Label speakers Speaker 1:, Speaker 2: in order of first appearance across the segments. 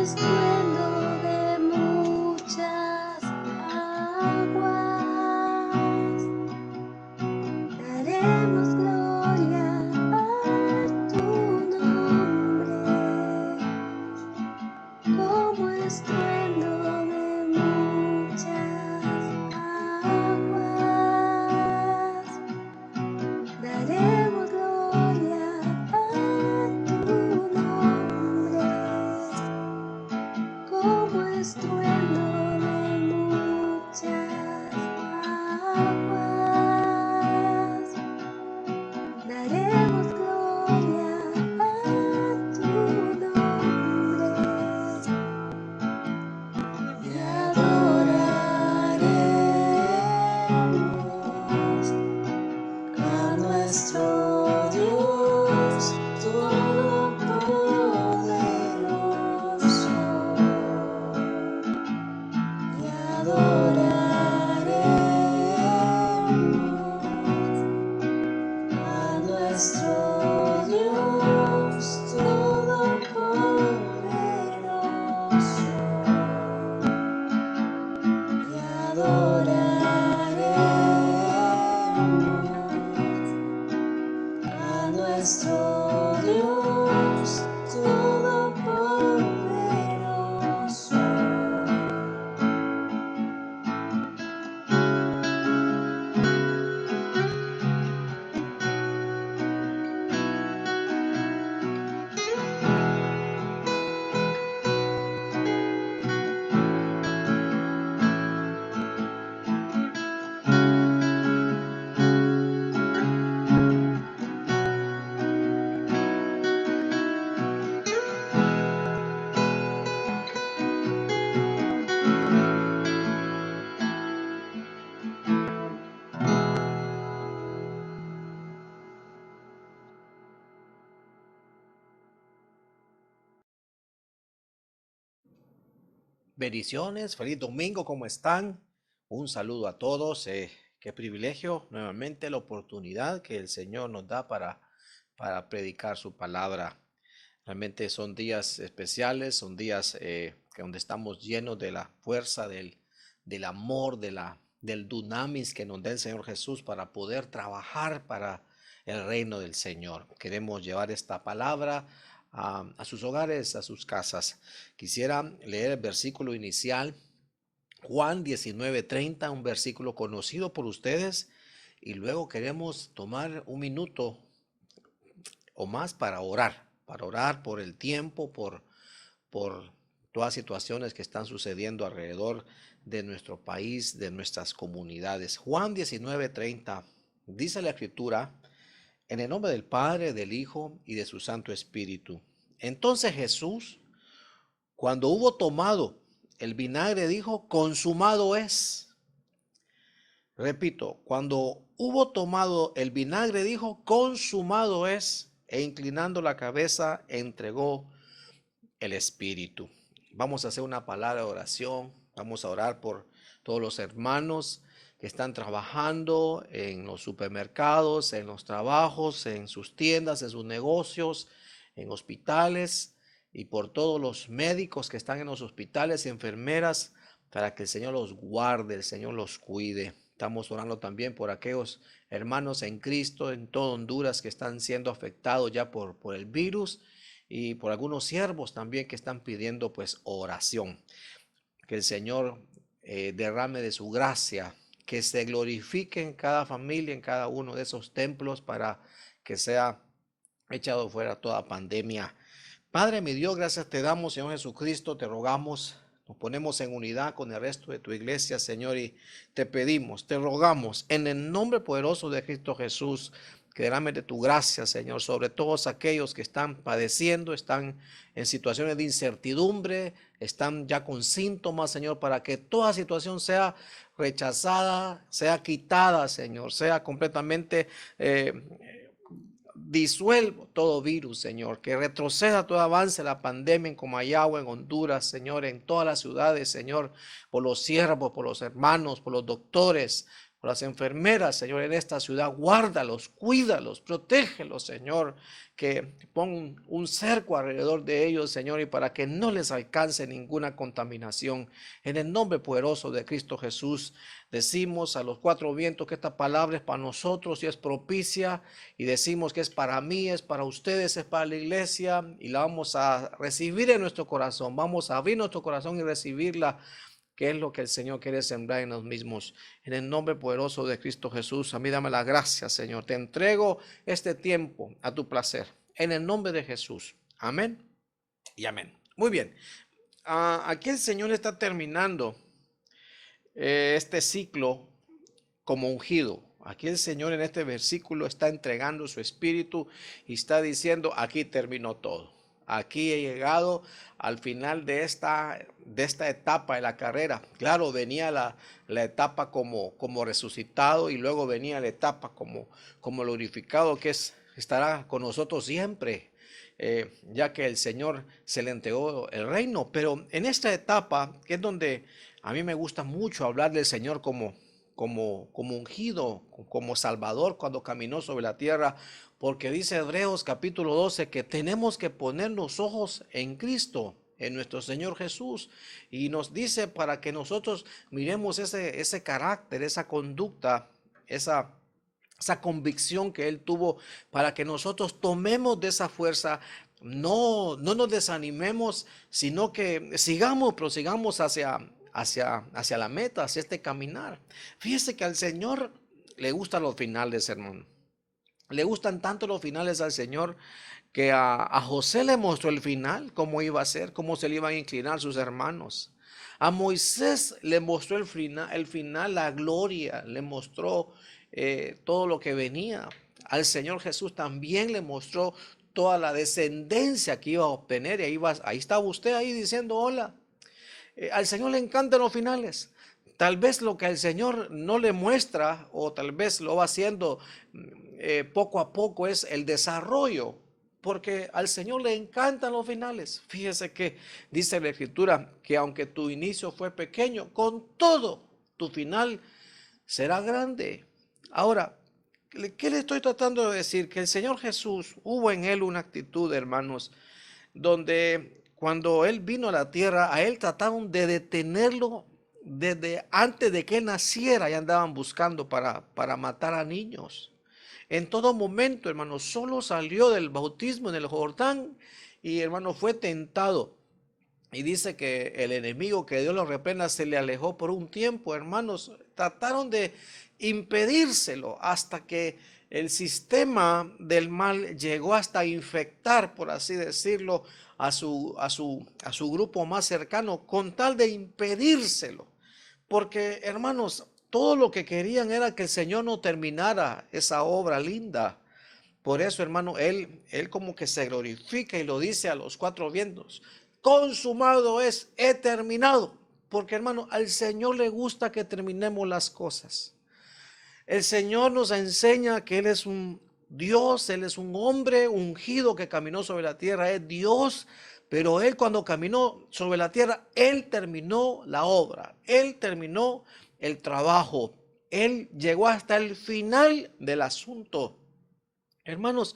Speaker 1: estruendo de muchas aguas, daremos gloria a tu nombre, como estruendo de muchas aguas, daremos gloria a tu nombre, como estruendo de muchas aguas, daremos gloria a tu nombre y adoraremos a nuestro Dios Todopoderoso, y adoraremos a nuestro Dios Todopoderoso, y adoraremos a nuestro Dios Todopoderoso.
Speaker 2: Bendiciones, feliz domingo, ¿cómo están? Un saludo a todos. Qué privilegio, nuevamente la oportunidad que el Señor nos da para predicar su palabra. Realmente son días especiales, son días donde estamos llenos de la fuerza, del amor, del dunamis que nos da el Señor Jesús para poder trabajar para el reino del Señor. Queremos llevar esta palabra a sus hogares, a sus casas. Quisiera leer el versículo inicial, Juan 19:30, un versículo conocido por ustedes, y luego queremos tomar un minuto o más para orar por el tiempo, por todas situaciones que están sucediendo alrededor de nuestro país, de nuestras comunidades. Juan 19:30 dice la escritura: en el nombre del Padre, del Hijo y de su Santo Espíritu. Entonces Jesús, cuando hubo tomado el vinagre, dijo: consumado es. Repito, cuando hubo tomado el vinagre, dijo: consumado es. E inclinando la cabeza, entregó el Espíritu. Vamos a hacer una palabra de oración. Vamos a orar por todos los hermanos que están trabajando en los supermercados, en los trabajos, en sus tiendas, en sus negocios, en hospitales, y por todos los médicos que están en los hospitales y enfermeras, para que el Señor los guarde, el Señor los cuide. Estamos orando también por aquellos hermanos en Cristo en todo Honduras que están siendo afectados ya por el virus, y por algunos siervos también que están pidiendo pues oración. Que el Señor derrame de su gracia, que se glorifique en cada familia, en cada uno de esos templos, para que sea echado fuera toda pandemia. Padre, mi Dios, gracias te damos, Señor Jesucristo, te rogamos, nos ponemos en unidad con el resto de tu iglesia, Señor, y te pedimos, te rogamos, en el nombre poderoso de Cristo Jesús, que derrames de tu gracia, Señor, sobre todos aquellos que están padeciendo, están en situaciones de incertidumbre, están ya con síntomas, Señor, para que toda situación sea rechazada, sea quitada, Señor, sea completamente disuelvo todo virus, Señor, que retroceda todo avance la pandemia en Comayagua, en Honduras, Señor, en todas las ciudades, Señor, por los siervos, por los hermanos, por los doctores, por por las enfermeras, Señor, en esta ciudad. Guárdalos, cuídalos, protégelos, Señor. Que pon un cerco alrededor de ellos, Señor, y para que no les alcance ninguna contaminación. En el nombre poderoso de Cristo Jesús, decimos a los cuatro vientos que esta palabra es para nosotros y es propicia, y decimos que es para mí, es para ustedes, es para la iglesia, y la vamos a recibir en nuestro corazón. Vamos a abrir nuestro corazón y recibirla, que es lo que el Señor quiere sembrar en los mismos. En el nombre poderoso de Cristo Jesús, a mí dame la gracia, Señor. Te entrego este tiempo a tu placer. En el nombre de Jesús. Amén y amén. Muy bien. Aquí el Señor está terminando este ciclo como ungido. Aquí el Señor en este versículo está entregando su espíritu y está diciendo, aquí terminó todo. Aquí he llegado al final de esta etapa de la carrera. Claro, venía la etapa como resucitado, y luego venía la etapa como glorificado, que estará con nosotros siempre, ya que el Señor se le entregó el reino. Pero en esta etapa, que es donde a mí me gusta mucho hablar del Señor como ungido, como Salvador cuando caminó sobre la tierra, porque dice Hebreos capítulo 12 que tenemos que poner los ojos en Cristo, en nuestro Señor Jesús, y nos dice para que nosotros miremos ese carácter, esa conducta, esa convicción que Él tuvo, para que nosotros tomemos de esa fuerza. No nos desanimemos, sino que prosigamos hacia la meta, hacia este caminar. Fíjese que al Señor le gustan los finales, hermano. Le gustan tanto los finales al Señor, que a José le mostró el final, cómo iba a ser, cómo se le iban a inclinar sus hermanos. A Moisés le mostró el final, la gloria, le mostró todo lo que venía. Al Señor Jesús también le mostró toda la descendencia que iba a obtener. Y ahí estaba usted ahí diciendo hola. Al Señor le encantan los finales. Tal vez lo que el Señor no le muestra, o tal vez lo va haciendo poco a poco, es el desarrollo, porque al Señor le encantan los finales. Fíjese que dice la Escritura que aunque tu inicio fue pequeño, con todo tu final será grande. Ahora, ¿qué le estoy tratando de decir? Que el Señor Jesús, hubo en él una actitud, hermanos, donde cuando Él vino a la tierra, a Él trataron de detenerlo desde antes de que Él naciera. Ya andaban buscando para matar a niños. En todo momento, hermano, solo salió del bautismo en el Jordán y, hermano, fue tentado. Y dice que el enemigo, que Dios lo reprenda, se le alejó por un tiempo, hermanos. Trataron de impedírselo hasta que el sistema del mal llegó hasta infectar, por así decirlo, a su grupo más cercano, con tal de impedírselo. Porque, hermanos, todo lo que querían era que el Señor no terminara esa obra linda. Por eso, hermano, él como que se glorifica y lo dice a los cuatro vientos: consumado es, he terminado. Porque, hermano, al Señor le gusta que terminemos las cosas. El Señor nos enseña que Él es un Dios, Él es un hombre ungido que caminó sobre la tierra, es Dios, pero Él, cuando caminó sobre la tierra, Él terminó la obra, Él terminó el trabajo, Él llegó hasta el final del asunto. Hermanos,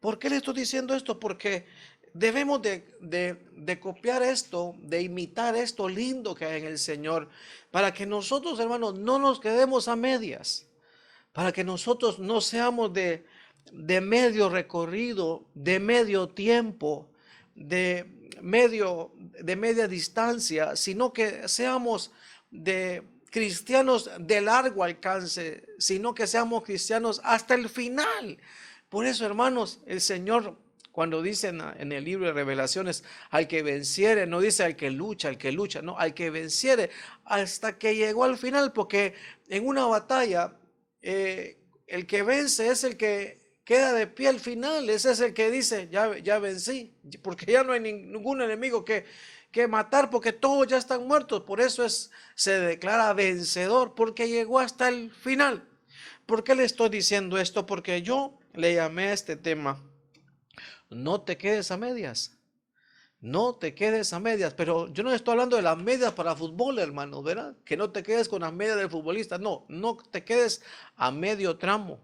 Speaker 2: ¿por qué le estoy diciendo esto? Porque debemos de copiar esto, de imitar esto lindo que hay en el Señor, para que nosotros, hermanos, no nos quedemos a medias, para que nosotros no seamos de medio recorrido, de medio tiempo, de media distancia, sino que seamos de cristianos de largo alcance, sino que seamos cristianos hasta el final. Por eso, hermanos, el Señor, cuando dice en el libro de Revelaciones, al que venciere, no dice al que lucha, no, al que venciere, hasta que llegó al final, porque en una batalla, el que vence es el que queda de pie al final. Ese es el que dice, ya vencí, porque ya no hay ningún enemigo que matar, porque todos ya están muertos. Por eso se declara vencedor, porque llegó hasta el final. ¿Por qué le estoy diciendo esto? Porque yo le llamé a este tema: no te quedes a medias. No te quedes a medias, pero yo no estoy hablando de las medias para fútbol, hermano, ¿verdad? Que no te quedes con las medias del futbolista. No, no te quedes a medio tramo.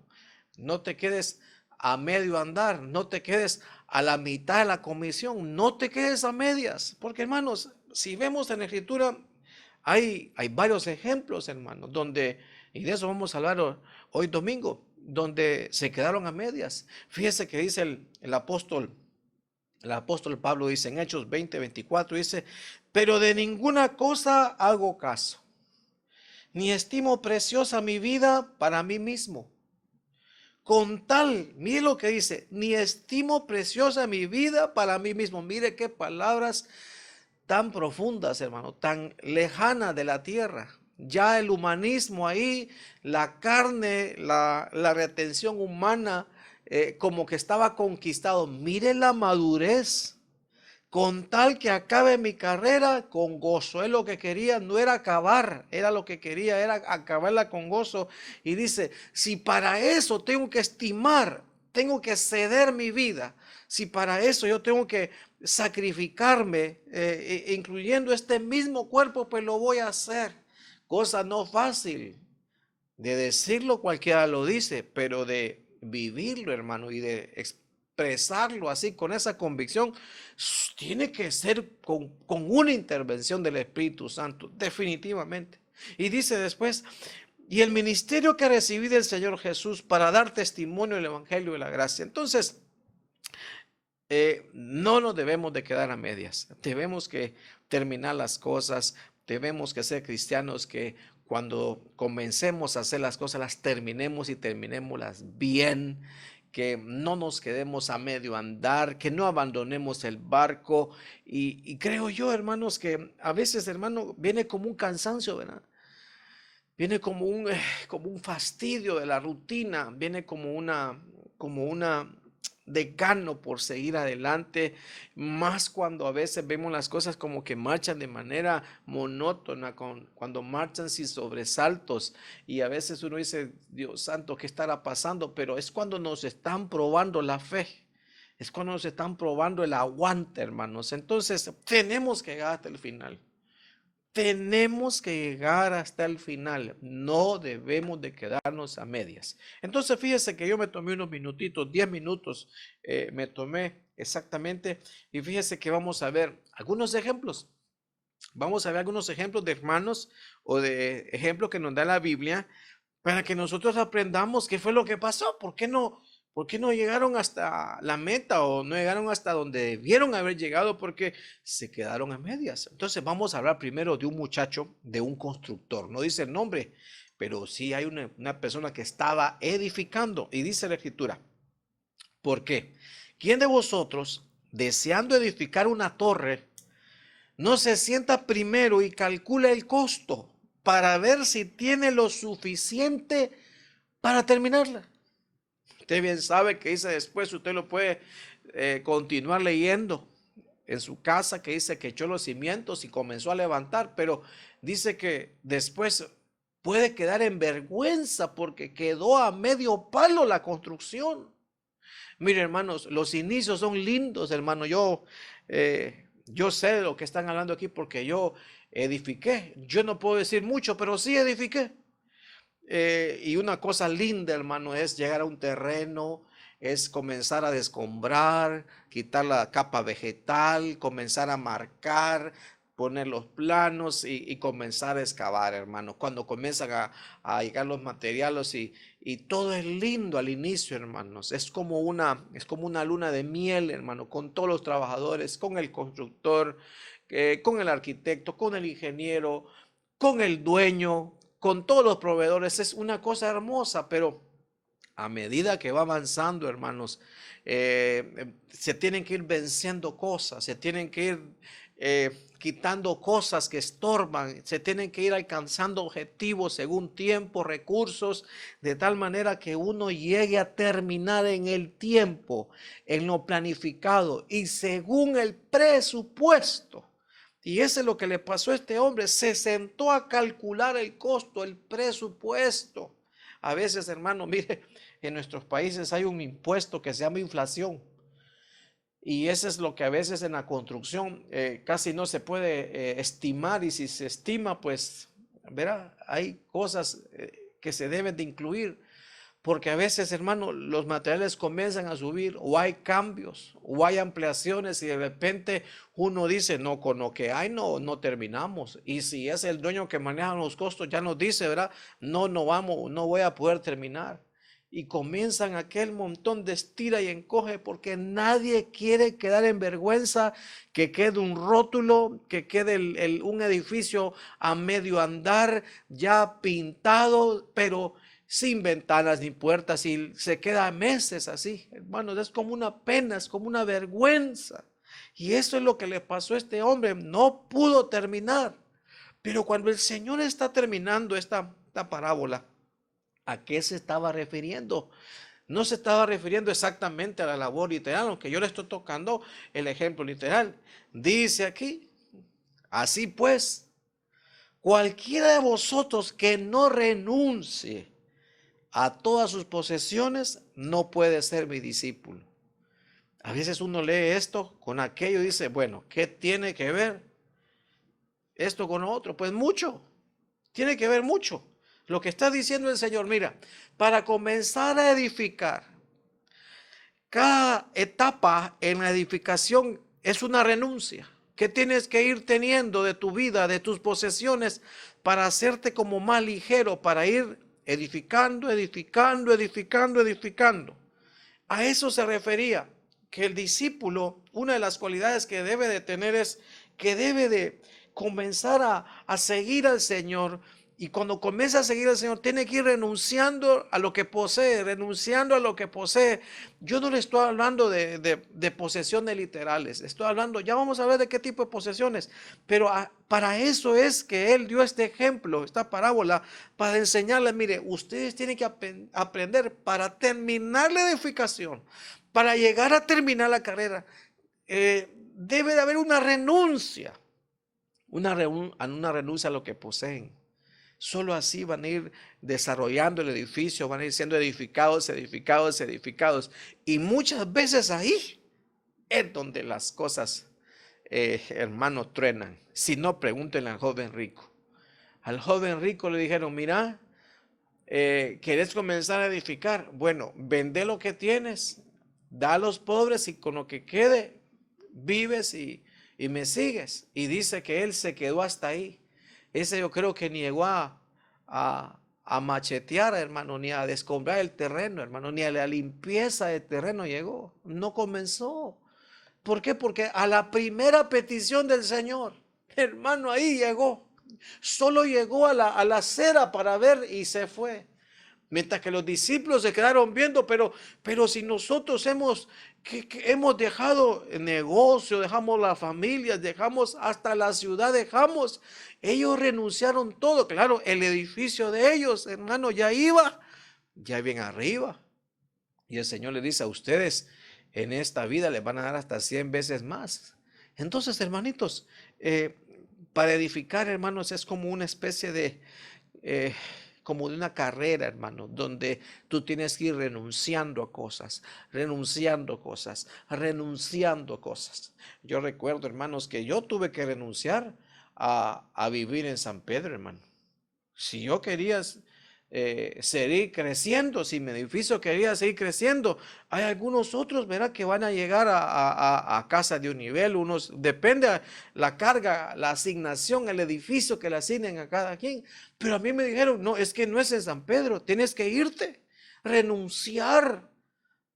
Speaker 2: No te quedes a medio andar. No te quedes a la mitad de la comisión. No te quedes a medias. Porque, hermanos, si vemos en la Escritura, hay varios ejemplos, hermanos, donde, y de eso vamos a hablar hoy domingo, donde se quedaron a medias. Fíjese que dice el apóstol Pablo dice en Hechos 20:24, dice, pero de ninguna cosa hago caso, ni estimo preciosa mi vida para mí mismo. Con tal, mire lo que dice, ni estimo preciosa mi vida para mí mismo. Mire qué palabras tan profundas, hermano, tan lejanas de la tierra. Ya el humanismo ahí, la carne, la retención humana, como que estaba conquistado. Mire la madurez. Con tal que acabe mi carrera con gozo. Él lo que quería no era acabar, era lo que quería, era acabarla con gozo. Y dice, si para eso tengo que estimar, tengo que ceder mi vida, si para eso yo tengo que sacrificarme, incluyendo este mismo cuerpo, pues lo voy a hacer. Cosa no fácil. De decirlo cualquiera lo dice, pero de vivirlo, hermano, y de expresarlo así con esa convicción, tiene que ser con una intervención del Espíritu Santo, definitivamente. Y dice después, y el ministerio que recibí del Señor Jesús para dar testimonio del Evangelio de la gracia. Entonces, no nos debemos de quedar a medias, debemos que terminar las cosas, debemos que ser cristianos que cuando comencemos a hacer las cosas las terminemos y terminémoslas bien, que no nos quedemos a medio andar, que no abandonemos el barco y creo yo, hermanos, que a veces, hermano, viene como un cansancio, ¿verdad? Viene como un fastidio de la rutina, viene como una de gano por seguir adelante, más cuando a veces vemos las cosas como que marchan de manera monótona, cuando marchan sin sobresaltos y a veces uno dice, Dios santo, ¿qué estará pasando? Pero es cuando nos están probando la fe. Es cuando nos están probando el aguante, hermanos. Entonces, tenemos que llegar hasta el final. Tenemos que llegar hasta el final, no debemos de quedarnos a medias. Entonces fíjese que yo me tomé unos minutitos, 10 minutos me tomé exactamente y fíjese que vamos a ver algunos ejemplos. Vamos a ver algunos ejemplos de hermanos o de ejemplos que nos da la Biblia para que nosotros aprendamos qué fue lo que pasó, por qué no llegaron hasta la meta o no llegaron hasta donde debieron haber llegado porque se quedaron a medias. Entonces vamos a hablar primero de un muchacho, de un constructor. No dice el nombre, pero sí hay una persona que estaba edificando y dice la escritura. ¿Por qué? ¿Quién de vosotros, deseando edificar una torre, no se sienta primero y calcula el costo para ver si tiene lo suficiente para terminarla? Usted bien sabe que dice después, usted lo puede continuar leyendo en su casa, que dice que echó los cimientos y comenzó a levantar, pero dice que después puede quedar en vergüenza porque quedó a medio palo la construcción. Mire, hermanos, los inicios son lindos, hermano. Yo sé de lo que están hablando aquí porque yo edifiqué. Yo no puedo decir mucho, pero sí edifiqué. Y una cosa linda, hermano, es llegar a un terreno, es comenzar a descombrar, quitar la capa vegetal, comenzar a marcar, poner los planos y comenzar a excavar, hermano. Cuando comienzan a llegar los materiales y todo es lindo al inicio, hermanos. Es como una luna de miel, hermano, con todos los trabajadores, con el constructor, con el arquitecto, con el ingeniero, con el dueño, con todos los proveedores. Es una cosa hermosa, pero a medida que va avanzando, hermanos, se tienen que ir venciendo cosas, se tienen que ir quitando cosas que estorban, se tienen que ir alcanzando objetivos según tiempo, recursos, de tal manera que uno llegue a terminar en el tiempo, en lo planificado y según el presupuesto. Y eso es lo que le pasó a este hombre. Se sentó a calcular el costo, el presupuesto. A veces, hermano, mire, en nuestros países hay un impuesto que se llama inflación. Y eso es lo que a veces en la construcción casi no se puede estimar, y si se estima, pues, verá, hay cosas que se deben de incluir, porque a veces, hermano, los materiales comienzan a subir, o hay cambios, o hay ampliaciones, y de repente uno dice, no, con lo que hay no terminamos. Y si es el dueño que maneja los costos, ya nos dice, ¿verdad? No vamos, no voy a poder terminar. Y comienzan aquel montón de estira y encoge, porque nadie quiere quedar en vergüenza, que quede un rótulo, que quede un edificio a medio andar, ya pintado, pero sin ventanas ni puertas, y se queda meses así. Hermanos, es como una pena, es como una vergüenza. Y eso es lo que le pasó a este hombre, no pudo terminar. Pero cuando el Señor está terminando esta parábola, ¿a qué se estaba refiriendo? No se estaba refiriendo exactamente a la labor literal, aunque yo le estoy tocando el ejemplo literal. Dice aquí, así pues, cualquiera de vosotros que no renuncie a todas sus posesiones no puede ser mi discípulo. A veces uno lee esto con aquello y dice, bueno, ¿qué tiene que ver esto con lo otro? Pues mucho, tiene que ver mucho. Lo que está diciendo el Señor, mira, para comenzar a edificar, cada etapa en la edificación es una renuncia que tienes que ir teniendo de tu vida, de tus posesiones, para hacerte como más ligero, para ir edificando, edificando, edificando, edificando. A eso se refería, que el discípulo, una de las cualidades que debe de tener es que debe de comenzar a seguir al Señor. Y cuando comienza a seguir al Señor, tiene que ir renunciando a lo que posee, renunciando a lo que posee. Yo no le estoy hablando de posesiones literales, estoy hablando, ya vamos a ver de qué tipo de posesiones, pero para eso es que Él dio este ejemplo, esta parábola, para enseñarles, mire, ustedes tienen que aprender para terminar la edificación, para llegar a terminar la carrera, debe de haber una renuncia, una renuncia a lo que poseen. Solo así van a ir desarrollando el edificio, van a ir siendo edificados, edificados, edificados. Y muchas veces ahí es donde las cosas, hermanos, truenan. Si no, pregúntenle al joven rico. Al joven rico le dijeron, mira, ¿querés comenzar a edificar? Bueno, vende lo que tienes, da a los pobres, y con lo que quede vives y me sigues. Y dice que él se quedó hasta ahí. Ese yo creo que ni llegó a machetear, hermano, ni a descombrar el terreno, hermano, ni a la limpieza del terreno llegó. No comenzó. ¿Por qué? Porque a la primera petición del Señor, hermano, ahí llegó. Solo llegó a la acera para ver y se fue. Mientras que los discípulos se quedaron viendo, pero si nosotros que hemos dejado el negocio, dejamos las familias, dejamos hasta la ciudad, dejamos, ellos renunciaron todo. Claro, el edificio de ellos, hermano, ya iba, ya bien arriba. Y el Señor le dice a ustedes, en esta vida les van a dar hasta 100 veces más. Entonces, hermanitos, para edificar, hermanos, es como una especie de... como de una carrera, hermano, donde tú tienes que ir renunciando a cosas, renunciando cosas, renunciando cosas. Yo recuerdo, hermanos, que yo tuve que renunciar a vivir en San Pedro, hermano. Si yo quería seguir creciendo, si mi edificio quería seguir creciendo, hay algunos otros, verá, que van a llegar a casa de un nivel, unos, depende la carga, la asignación, el edificio que le asignen a cada quien. Pero a mí me dijeron, no, es que no es en San Pedro, tienes que irte, renunciar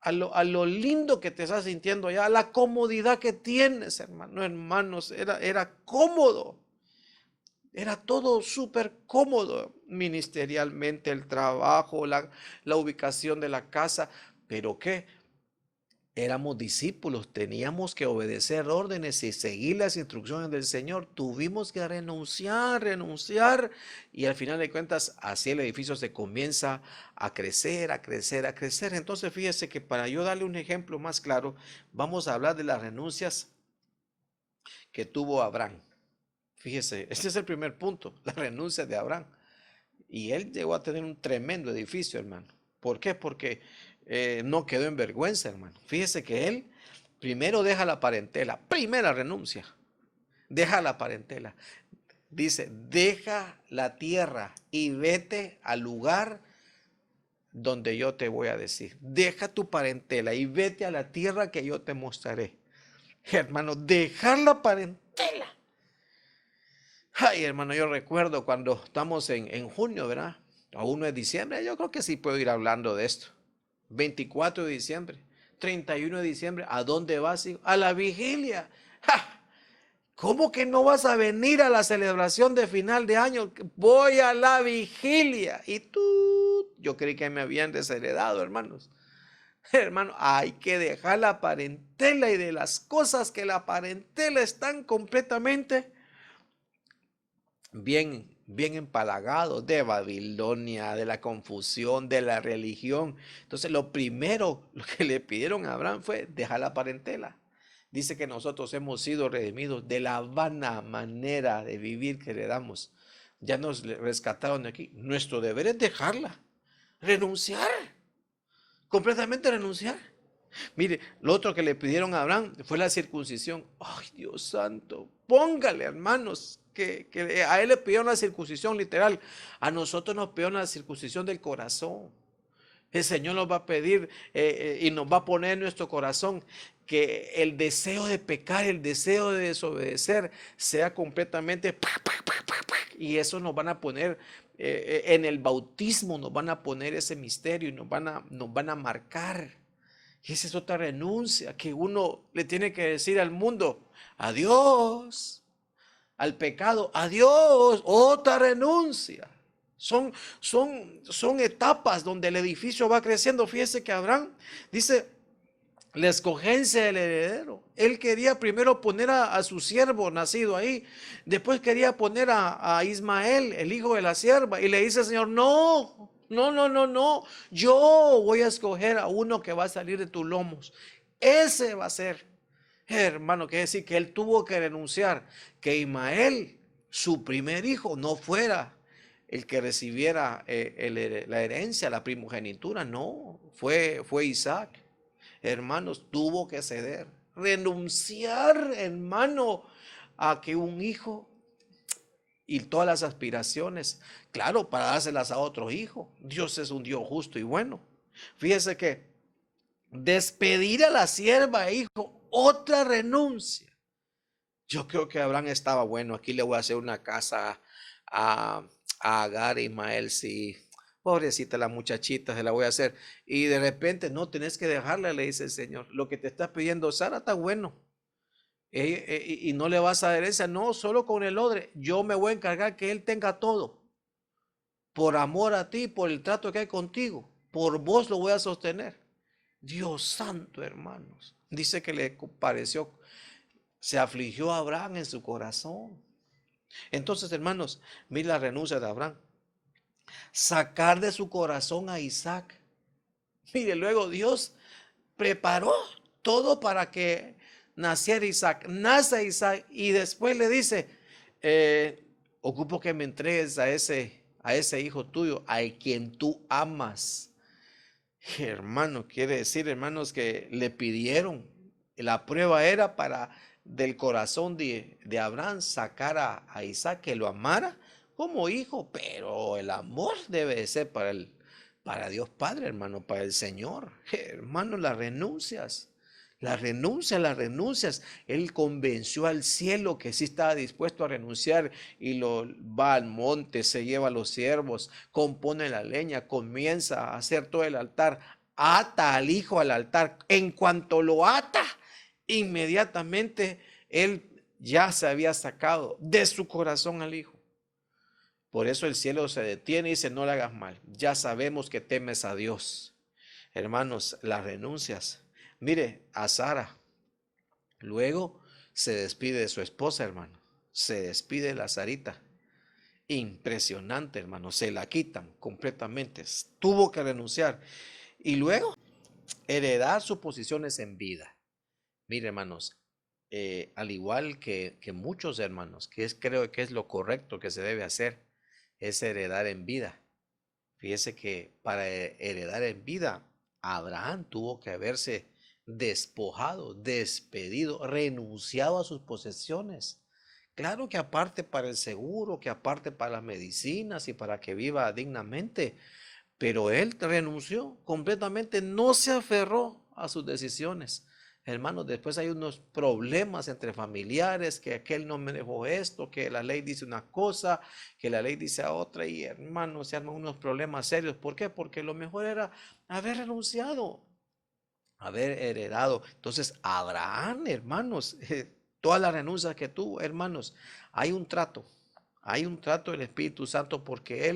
Speaker 2: a lo lindo que te estás sintiendo allá, a la comodidad que tienes, hermano, hermanos, era cómodo. Era todo súper cómodo ministerialmente, el trabajo, la ubicación de la casa. ¿Pero qué? Éramos discípulos, teníamos que obedecer órdenes y seguir las instrucciones del Señor. Tuvimos que renunciar, y al final de cuentas así el edificio se comienza a crecer, a crecer, a crecer. Entonces fíjese que para yo darle un ejemplo más claro, vamos a hablar de las renuncias que tuvo Abraham. Fíjese, este es el primer punto, la renuncia de Abraham. Y él llegó a tener un tremendo edificio, hermano. ¿Por qué? Porque no quedó en vergüenza, hermano. Fíjese que él Primero deja la parentela, primera renuncia, deja la parentela. Dice, deja la tierra y vete al lugar donde yo te voy a decir. Deja tu parentela y vete a la tierra que yo te mostraré. Hermano, dejar la parentela. Ay, hermano, yo recuerdo cuando estamos en junio, ¿verdad? Aún no es diciembre, yo creo que sí puedo ir hablando de esto. 24 de diciembre, 31 de diciembre, ¿a dónde vas, hijo? A la vigilia. ¡Ja! ¿Cómo que no vas a venir a la celebración de final de año? Voy a la vigilia. Y tú, yo creí que me habían desheredado, hermanos. Hermano, hay que dejar la parentela y de las cosas que la parentela están completamente bien empalagados de Babilonia, de la confusión, de la religión. Entonces, lo primero lo que le pidieron a Abraham fue dejar la parentela. Dice que nosotros hemos sido redimidos de la vana manera de vivir que le damos. Ya nos rescataron de aquí. Nuestro deber es dejarla, renunciar, completamente renunciar. Mire, lo otro que le pidieron a Abraham fue la circuncisión. Ay, Dios santo, póngale, hermanos, que a él le pidieron la circuncisión literal. A nosotros nos pidieron la circuncisión del corazón. El Señor nos va a pedir y nos va a poner en nuestro corazón que el deseo de pecar, el deseo de desobedecer sea completamente y eso nos van a poner en el bautismo, nos van a poner ese misterio y nos van a marcar. Y esa es otra renuncia que uno le tiene que decir al mundo, adiós, al pecado, adiós, otra renuncia. Son etapas donde el edificio va creciendo. Fíjese que Abraham dice, la escogencia del heredero. Él quería primero poner a su siervo nacido ahí, después quería poner a Ismael, el hijo de la sierva, y le dice al Señor, no, no, no, no, no, yo voy a escoger a uno que va a salir de tus lomos. Ese va a ser. Hermano, quiere decir que él tuvo que renunciar, que Ismael, su primer hijo, no fuera el que recibiera la herencia, la primogenitura, no, fue Isaac. Hermanos, tuvo que ceder, renunciar, hermano, a que un hijo y todas las aspiraciones, claro, para dárselas a otro hijo. Dios es un Dios justo y bueno. Fíjese que despedir a la sierva, hijo, otra renuncia. Yo creo que Abraham estaba bueno. Aquí le voy a hacer una casa a Agar e Ismael. Sí, pobrecita la muchachita, se la voy a hacer. Y de repente, no, tenés que dejarla, le dice el Señor. Lo que te está pidiendo Sara está bueno. Y no le vas a dar herencia, no, solo con el odre. Yo me voy a encargar que él tenga todo. Por amor a ti, por el trato que hay contigo. Por vos lo voy a sostener. Dios santo, hermanos. Dice que le pareció, se afligió a Abraham en su corazón. Entonces, hermanos, mira la renuncia de Abraham. Sacar de su corazón a Isaac. Mire, luego Dios preparó todo para que naciera Isaac. Nace Isaac y después le dice, ocupo que me entregues a ese hijo tuyo, a quien tú amas. Hermano, quiere decir, hermanos, que le pidieron. La prueba era para del corazón de Abraham sacar a Isaac, que lo amara como hijo, pero el amor debe de ser para Dios Padre, hermano, para el Señor. Hermano, las renuncias. Él convenció al cielo que sí estaba dispuesto a renunciar y lo va al monte, se lleva a los siervos, compone la leña, comienza a hacer todo el altar, ata al hijo al altar. En cuanto lo ata, inmediatamente él ya se había sacado de su corazón al hijo. Por eso el cielo se detiene y dice, no le hagas mal. Ya sabemos que temes a Dios. Hermanos, las renuncias. Mire, a Sara. Luego se despide de su esposa, hermano. Se despide de la Sarita. Impresionante, hermano. Se la quitan completamente. Tuvo que renunciar. Y luego, heredar sus posiciones en vida. Mire, hermanos, al igual que muchos hermanos, creo que es lo correcto que se debe hacer, es heredar en vida. Fíjese que para heredar en vida, Abraham tuvo que haberse despojado, despedido, renunciado a sus posesiones. Claro que aparte para el seguro, que aparte para las medicinas y para que viva dignamente, pero él renunció completamente, no se aferró a sus decisiones. Hermanos, después hay unos problemas entre familiares, que aquel no me dejó esto, que la ley dice una cosa, que la ley dice otra, y hermanos, se arman unos problemas serios. ¿Por qué? Porque lo mejor era haber renunciado, haber heredado. Entonces, Abraham, hermanos, toda la renuncia que tuvo, hermanos, hay un trato del Espíritu Santo porque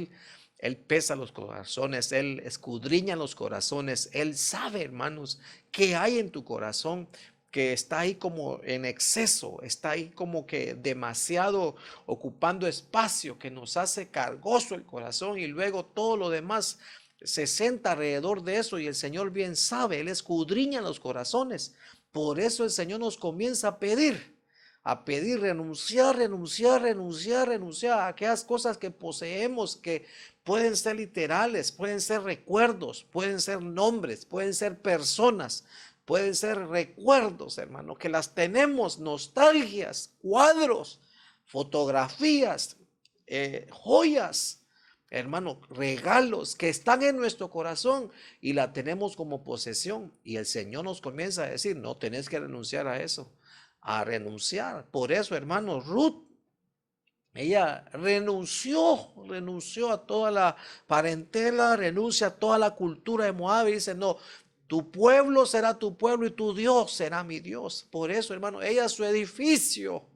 Speaker 2: él pesa los corazones, Él escudriña los corazones, Él sabe, hermanos, qué hay en tu corazón que está ahí como en exceso, está ahí como que demasiado ocupando espacio, que nos hace cargoso el corazón y luego todo lo demás se senta alrededor de eso y el Señor bien sabe, Él escudriña los corazones. Por eso el Señor nos comienza a pedir renunciar, renunciar, renunciar, renunciar a aquellas cosas que poseemos que pueden ser literales, pueden ser recuerdos, pueden ser nombres, pueden ser personas, pueden ser recuerdos, hermano, que las tenemos, nostalgias, cuadros, fotografías, joyas, hermano, regalos que están en nuestro corazón y la tenemos como posesión. Y el Señor nos comienza a decir, no, tenés que renunciar a eso, a renunciar. Por eso, hermano, Ruth, ella renunció a toda la parentela, renuncia a toda la cultura de Moab y dice, no, tu pueblo será tu pueblo y tu Dios será mi Dios. Por eso, hermano, ella su edificio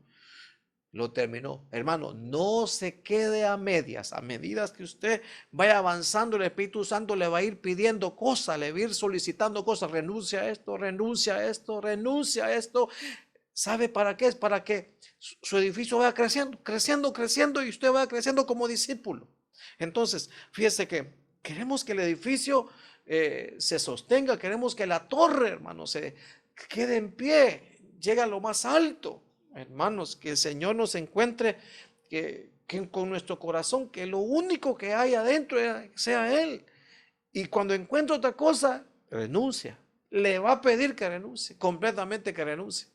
Speaker 2: lo terminó. Hermano, no se quede a medias. A medida que usted vaya avanzando, el Espíritu Santo le va a ir pidiendo cosas, le va a ir solicitando cosas. Renuncia a esto, renuncia a esto, renuncia a esto. ¿Sabe para qué? Es para que su edificio vaya creciendo, creciendo, creciendo y usted vaya creciendo como discípulo. Entonces, fíjese que queremos que el edificio se sostenga, queremos que la torre, hermano, se quede en pie, llegue a lo más alto. Hermanos, que el Señor nos encuentre que con nuestro corazón, que lo único que hay adentro sea Él. Y cuando encuentre otra cosa, renuncia. Le va a pedir que renuncie, completamente que renuncie.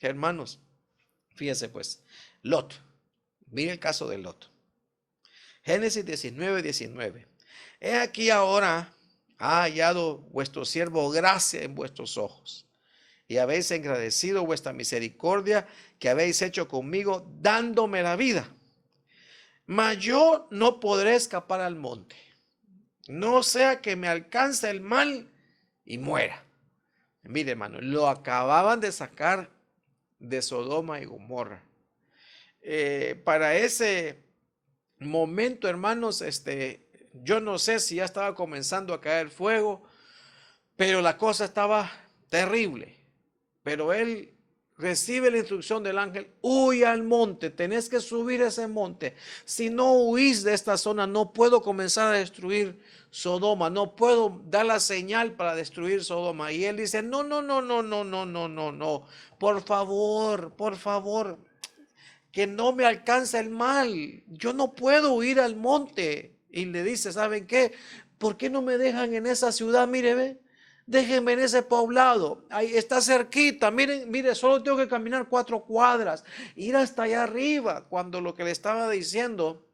Speaker 2: Hermanos, fíjense pues, Lot, mire el caso de Lot. Génesis 19:19. He aquí ahora ha hallado vuestro siervo gracia en vuestros ojos, y habéis engrandecido vuestra misericordia que habéis hecho conmigo, dándome la vida. Mas yo no podré escapar al monte, no sea que me alcance el mal y muera. Mire, hermano, lo acababan de sacar de Sodoma y Gomorra. Para ese momento, hermanos, yo no sé si ya estaba comenzando a caer fuego, pero la cosa estaba terrible. Pero él recibe la instrucción del ángel, huye al monte, tenés que subir ese monte. Si no huís de esta zona, no puedo comenzar a destruir Sodoma, no puedo dar la señal para destruir Sodoma. Y él dice, no, no, no, no, no, no, no, no, no, por favor, que no me alcance el mal, yo no puedo huir al monte. Y le dice, ¿saben qué? ¿Por qué no me dejan en esa ciudad? Mire, ve, déjenme en ese poblado, ahí está cerquita, miren, mire, solo tengo que caminar 4 cuadras, ir hasta allá arriba. Cuando lo que le estaba diciendo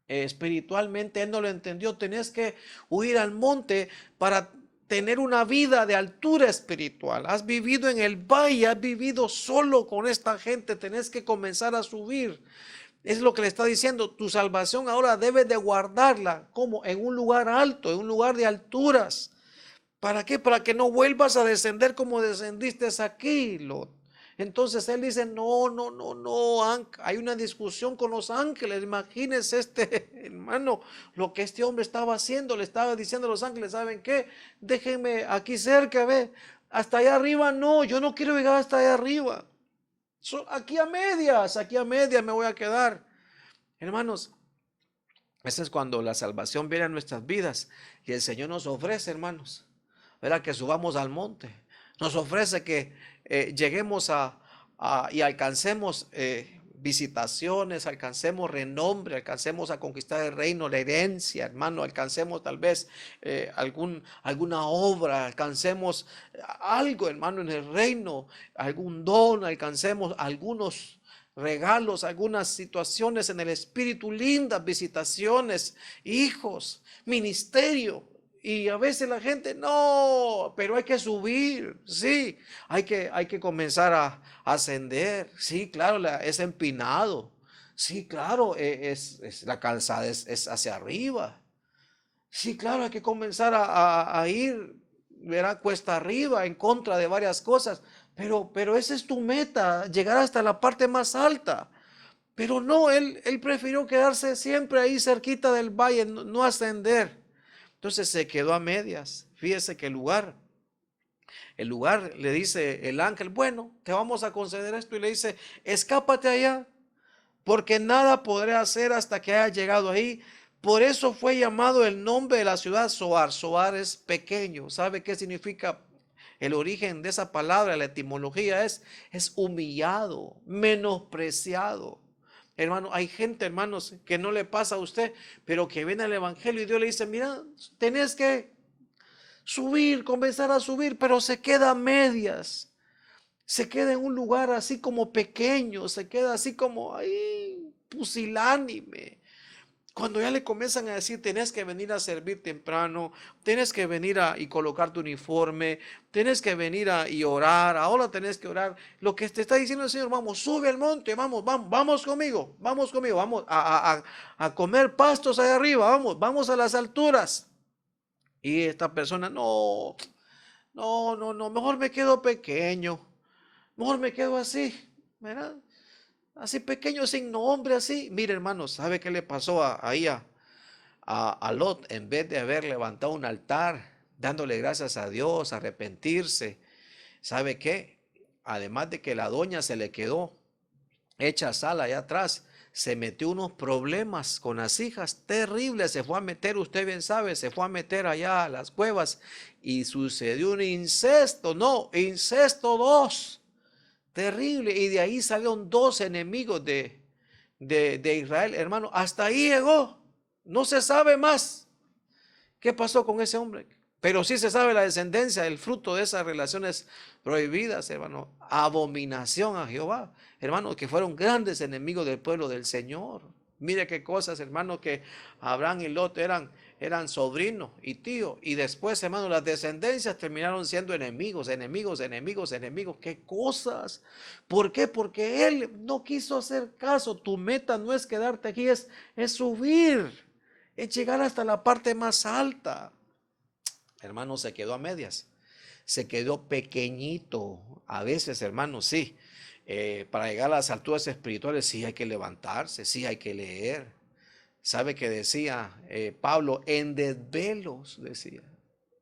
Speaker 2: espiritualmente él no lo entendió, tenés que huir al monte para tener una vida de altura espiritual. Has vivido en el valle, has vivido solo con esta gente, tenés que comenzar a subir. Es lo que le está diciendo, tu salvación ahora debes de guardarla, como en un lugar alto, en un lugar de alturas. ¿Para qué? Para que no vuelvas a descender como descendiste aquí, Lot. Entonces él dice, no, no, no, no, hay una discusión con los ángeles. Imagínense hermano, lo que este hombre estaba haciendo, le estaba diciendo a los ángeles, ¿saben qué? Déjenme aquí cerca, ve, hasta allá arriba no, yo no quiero llegar hasta allá arriba. Aquí a medias me voy a quedar. Hermanos, ese es cuando la salvación viene a nuestras vidas y el Señor nos ofrece, hermanos, ¿verdad? Que subamos al monte. Nos ofrece que lleguemos y alcancemos visitaciones, alcancemos renombre, alcancemos a conquistar el reino, la herencia, hermano, alcancemos tal vez alguna obra, alcancemos algo, hermano, en el reino, algún don, alcancemos algunos regalos, algunas situaciones en el espíritu, lindas visitaciones, hijos, ministerio. Y a veces la gente, no, pero hay que subir, sí, hay que comenzar a ascender, sí, claro, es empinado, sí, claro, la calzada es hacia arriba, sí, claro, hay que comenzar a ir, verá, cuesta arriba, en contra de varias cosas, pero esa es tu meta, llegar hasta la parte más alta. Pero no, él prefirió quedarse siempre ahí cerquita del valle, no ascender. Entonces se quedó a medias. Fíjese que el lugar le dice el ángel, bueno, te vamos a conceder esto. Y le dice, escápate allá, porque nada podré hacer hasta que haya llegado ahí. Por eso fue llamado el nombre de la ciudad Zoar. Zoar es pequeño. ¿Sabe qué significa? El origen de esa palabra, la etimología es humillado, menospreciado. Hermano, hay gente, hermanos, que no le pasa a usted, pero que viene al evangelio y Dios le dice, mira, tenés que subir, comenzar a subir, pero se queda a medias. Se queda en un lugar así como pequeño, se queda así como ahí, pusilánime. Cuando ya le comienzan a decir, tenés que venir a servir temprano, tenés que venir y colocar tu uniforme, tenés que venir y orar, ahora tenés que orar. Lo que te está diciendo el Señor, vamos, sube al monte, vamos conmigo, vamos a comer pastos allá arriba, vamos a las alturas. Y esta persona, no, mejor me quedo pequeño, mejor me quedo así, ¿verdad? Así pequeño, sin nombre, así. Mire, hermano, ¿sabe qué le pasó ahí a Lot? En vez de haber levantado un altar, dándole gracias a Dios, arrepentirse, ¿sabe qué? Además de que la doña se le quedó hecha sal allá atrás, se metió unos problemas con las hijas terribles, se fue a meter, usted bien sabe, se fue a meter allá a las cuevas y sucedió un incesto, no, incesto 2. Terrible. Y de ahí salieron 2 enemigos de Israel, hermano. Hasta ahí llegó. No se sabe más qué pasó con ese hombre. Pero sí se sabe la descendencia, el fruto de esas relaciones prohibidas, hermano. Abominación a Jehová. Hermano, que fueron grandes enemigos del pueblo del Señor. Mire qué cosas, hermano, que Abraham y Lot eran sobrinos y tíos. Y después, hermano, las descendencias terminaron siendo enemigos. Qué cosas. ¿Por qué? Porque él no quiso hacer caso. Tu meta no es quedarte aquí, es subir. Es llegar hasta la parte más alta. Hermano, se quedó a medias. Se quedó pequeñito. A veces, hermano, sí. Para llegar a las alturas espirituales sí hay que levantarse, sí hay que leer. ¿Sabe qué decía Pablo? En desvelos, decía.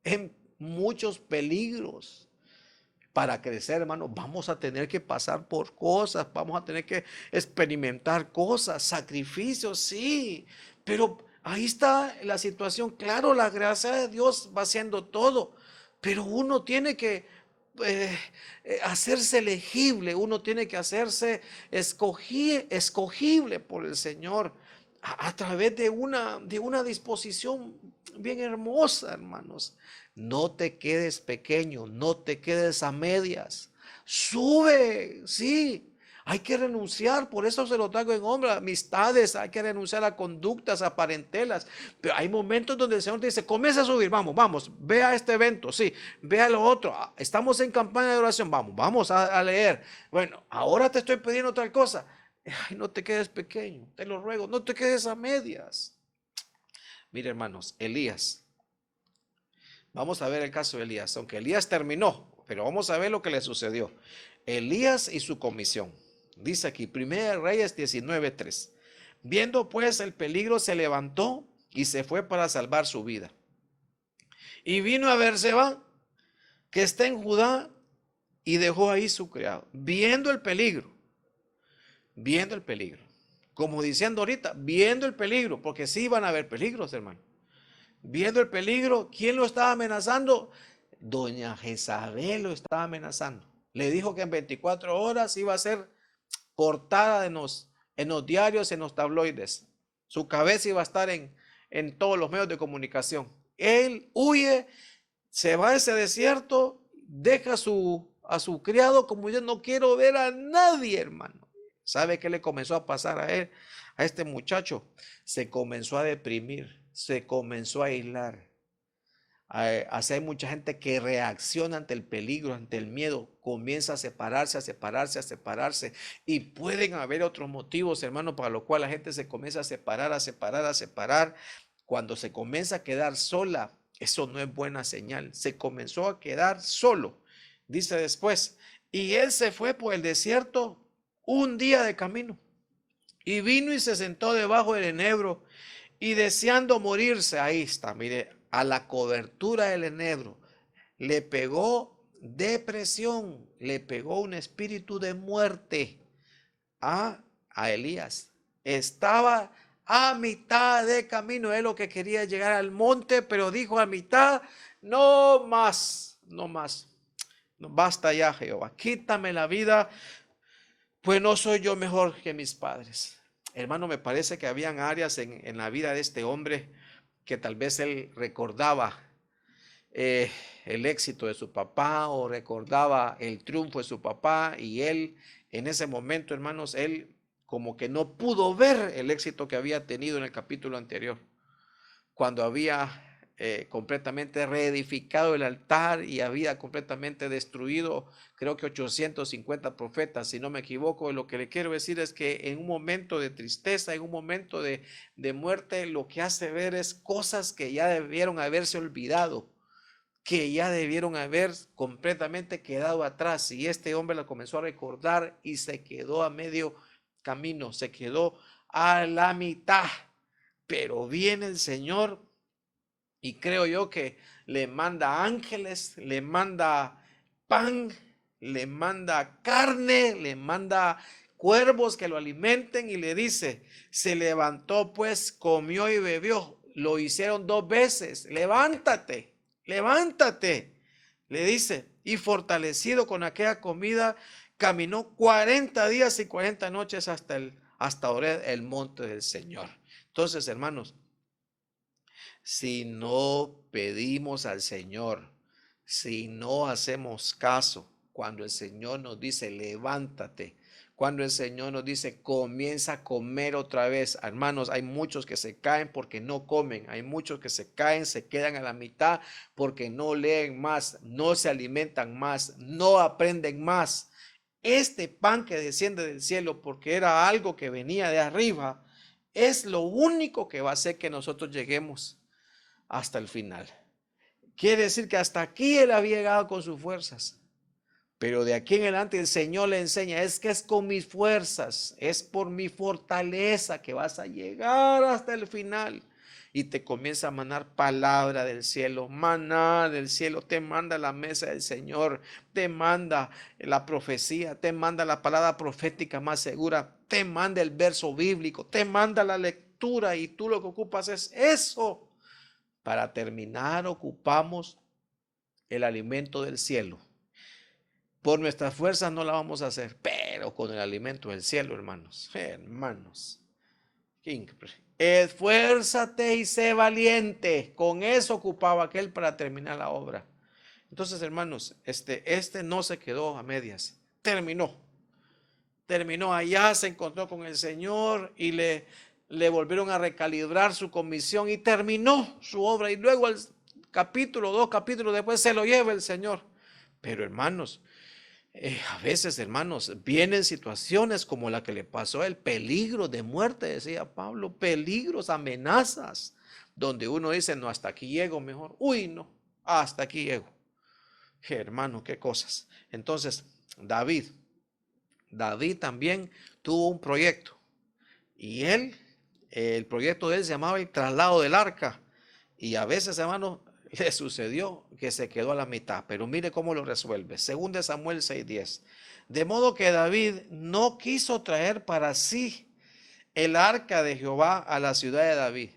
Speaker 2: En muchos peligros. Para crecer, hermano, vamos a tener que pasar por cosas, vamos a tener que experimentar cosas, sacrificios, sí. Pero ahí está la situación. Claro, la gracia de Dios va haciendo todo. Pero uno tiene que hacerse elegible, uno tiene que hacerse escogible por el Señor a través de una disposición bien hermosa, hermanos. No te quedes pequeño, no te quedes a medias. Sube, sí. Hay que renunciar, por eso se lo traigo en hombro, amistades, hay que renunciar a conductas, a parentelas. Pero hay momentos donde el Señor te dice, comienza a subir, vamos, ve a este evento, sí, ve a lo otro. Estamos en campaña de oración, vamos a leer. Bueno, ahora te estoy pidiendo otra cosa. Ay, no te quedes pequeño, te lo ruego, no te quedes a medias. Mire, hermanos, Elías. Vamos a ver el caso de Elías, aunque Elías terminó, pero vamos a ver lo que le sucedió. Elías y su comisión. Dice aquí, 1 Reyes 19:3. Viendo pues el peligro, se levantó y se fue para salvar su vida. Y vino a Berseba, que está en Judá, y dejó ahí su criado. Viendo el peligro, como diciendo ahorita, viendo el peligro, porque sí van a haber peligros, hermano. Viendo el peligro, ¿quién lo estaba amenazando? Doña Jezabel lo estaba amenazando. Le dijo que en 24 horas iba a ser cortada en los diarios, en los tabloides. Su cabeza iba a estar en todos los medios de comunicación. Él huye, se va a ese desierto, deja a su criado como yo no quiero ver a nadie, hermano. ¿Sabe qué le comenzó a pasar a él, a este muchacho? Se comenzó a deprimir, se comenzó a aislar. Así hay mucha gente que reacciona ante el peligro, ante el miedo, comienza a separarse, a separarse, a separarse. Y pueden haber otros motivos, hermano, para lo cual la gente se comienza a separar, a separar, a separar. Cuando se comienza a quedar sola, eso no es buena señal. Se comenzó a quedar solo. Dice después, y él se fue por el desierto un día de camino. Y vino y se sentó debajo del enebro y deseando morirse, ahí está, mire, a la cobertura del enebro, le pegó depresión, le pegó un espíritu de muerte a Elías. Estaba a mitad de camino, él lo que quería llegar al monte, pero dijo a mitad, no más, no más, no, basta ya, Jehová, quítame la vida, pues no soy yo mejor que mis padres. Hermano, me parece que habían áreas en la vida de este hombre que tal vez él recordaba el éxito de su papá o recordaba el triunfo de su papá y él en ese momento, hermanos, él como que no pudo ver el éxito que había tenido en el capítulo anterior, cuando había completamente reedificado el altar y había completamente destruido, creo que 850 profetas, si no me equivoco. Lo que le quiero decir es que en un momento de tristeza, en un momento de muerte, lo que hace ver es cosas que ya debieron haberse olvidado, que ya debieron haber completamente quedado atrás. Y este hombre la comenzó a recordar y se quedó a medio camino, se quedó a la mitad. Pero viene el Señor y creo yo que le manda ángeles, le manda pan, le manda carne, le manda cuervos que lo alimenten y le dice, se levantó pues, comió y bebió. Lo hicieron 2 veces. Levántate, levántate, le dice. Y fortalecido con aquella comida, caminó 40 días y 40 noches hasta Horeb, el monte del Señor. Entonces, hermanos, si no pedimos al Señor, si no hacemos caso, cuando el Señor nos dice levántate, cuando el Señor nos dice comienza a comer otra vez, hermanos, hay muchos que se caen porque no comen, hay muchos que se caen, se quedan a la mitad porque no leen más, no se alimentan más, no aprenden más. Este pan que desciende del cielo, porque era algo que venía de arriba, es lo único que va a hacer que nosotros lleguemos hasta el final. Quiere decir que hasta aquí él había llegado con sus fuerzas, pero de aquí en adelante el Señor le enseña, es que es con mis fuerzas, es por mi fortaleza que vas a llegar hasta el final. Y te comienza a mandar palabra del cielo, maná del cielo, te manda la mesa del Señor, te manda la profecía, te manda la palabra profética más segura, te manda el verso bíblico, te manda la lectura y tú lo que ocupas es eso. Para terminar, ocupamos el alimento del cielo. Por nuestras fuerzas no la vamos a hacer, pero con el alimento del cielo, hermanos. Hermanos. Esfuérzate y sé valiente. Con eso ocupaba aquel para terminar la obra. Entonces, hermanos, este no se quedó a medias. Terminó allá, se encontró con el Señor y le volvieron a recalibrar su comisión y terminó su obra. Y luego el capítulo, 2 capítulos después se lo lleva el Señor. Pero hermanos, a veces, hermanos, vienen situaciones como la que le pasó, el peligro de muerte, decía Pablo, peligros, amenazas, donde uno dice, no, hasta aquí llego mejor. Uy, no, hasta aquí llego. Hermano, qué cosas. Entonces, David también tuvo un proyecto y el proyecto de él se llamaba el traslado del arca y a veces, hermano, le sucedió que se quedó a la mitad, pero mire cómo lo resuelve. Según de Samuel 6:10. De modo que David no quiso traer para sí el arca de Jehová a la ciudad de David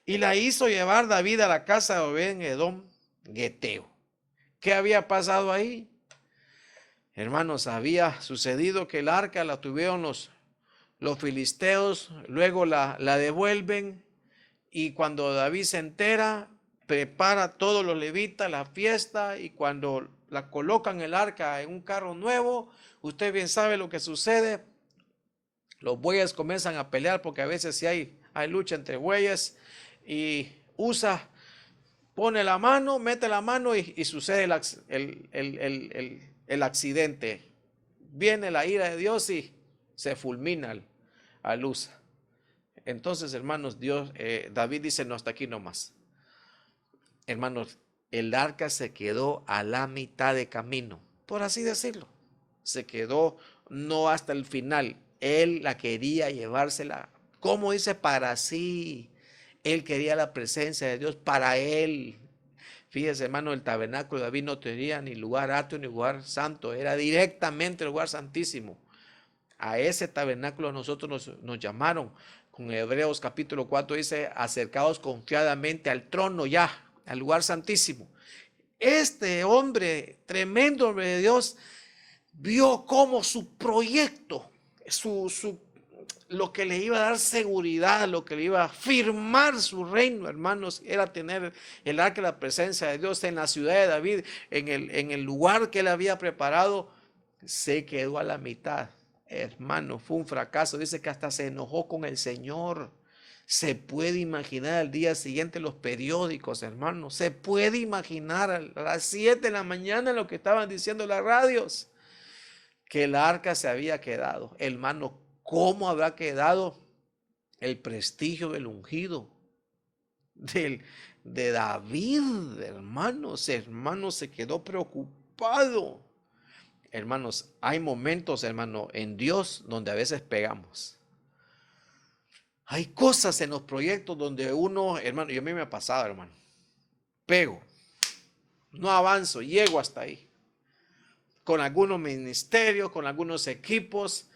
Speaker 2: y la hizo llevar David a la casa de Obed-edom Geteo. ¿Qué había pasado ahí? Hermanos, había sucedido que el arca la tuvieron Los filisteos luego la devuelven y cuando David se entera, prepara a todos los levitas la fiesta y cuando la colocan el arca en un carro nuevo, usted bien sabe lo que sucede. Los bueyes comienzan a pelear porque a veces sí hay lucha entre bueyes y Usa pone la mano, mete la mano y sucede el accidente. Viene la ira de Dios y se fulmina al Usa. Entonces, hermanos, David dice, no, hasta aquí nomás. Hermanos, el arca se quedó a la mitad de camino, por así decirlo. Se quedó no hasta el final. Él la quería llevársela, como dice, para sí. Él quería la presencia de Dios para él. Fíjese, hermano, el tabernáculo de David no tenía ni lugar alto ni lugar santo. Era directamente el lugar santísimo. A ese tabernáculo nosotros nos llamaron. Con Hebreos capítulo 4 dice, acercaos confiadamente al trono ya, al lugar santísimo. Este hombre, tremendo hombre de Dios, vio cómo su proyecto, lo que le iba a dar seguridad, lo que le iba a firmar su reino, hermanos, era tener el arca de la presencia de Dios en la ciudad de David, en el lugar que él había preparado, se quedó a la mitad. Hermano, fue un fracaso. Dice que hasta se enojó con el Señor. Se puede imaginar al día siguiente los periódicos, hermano. Se puede imaginar a las 7 de la mañana lo que estaban diciendo las radios. Que el arca se había quedado. Hermano, ¿cómo habrá quedado el prestigio del ungido? De David, hermanos. Hermano, se quedó preocupado. Hermanos, hay momentos, hermano, en Dios donde a veces pegamos. Hay cosas en los proyectos donde uno, hermano, y a mí me ha pasado, hermano, pego, no avanzo, llego hasta ahí. Con algunos ministerios, con algunos equipos,